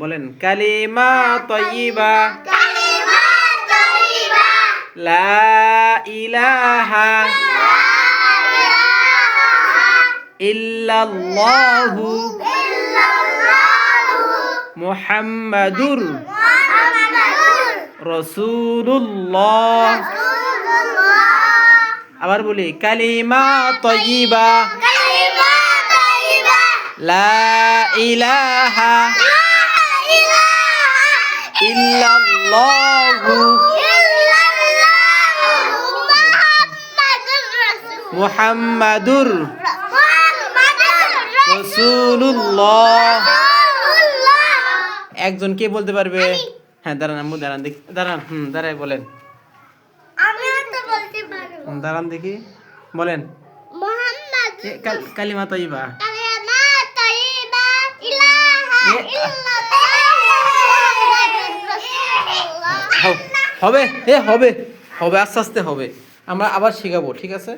বলেন কালিমা তাইয়্যিবা লা ইলাহা ইল্লাল্লাহু মুহাম্মাদুর রাসূলুল্লাহ। আবার বলি কালিমা তাইয়্যিবা লা ইলাহা ইল্লাল্লাহু মুহাম্মাদুর রাসূলুল্লাহ। একজন কে বলতে পারবে? হ্যাঁ দাঁড়ান আম্মু, দাঁড়ান দেখি, দাঁড়ান দাঁড়াই বলেন। দাঁড়ান দেখি বলেন কালিমা তাইয়্যিবা। হবে হবে হবে হবে, আস্তে আস্তে হবে, আমরা আবার শেখাবো, ঠিক আছে।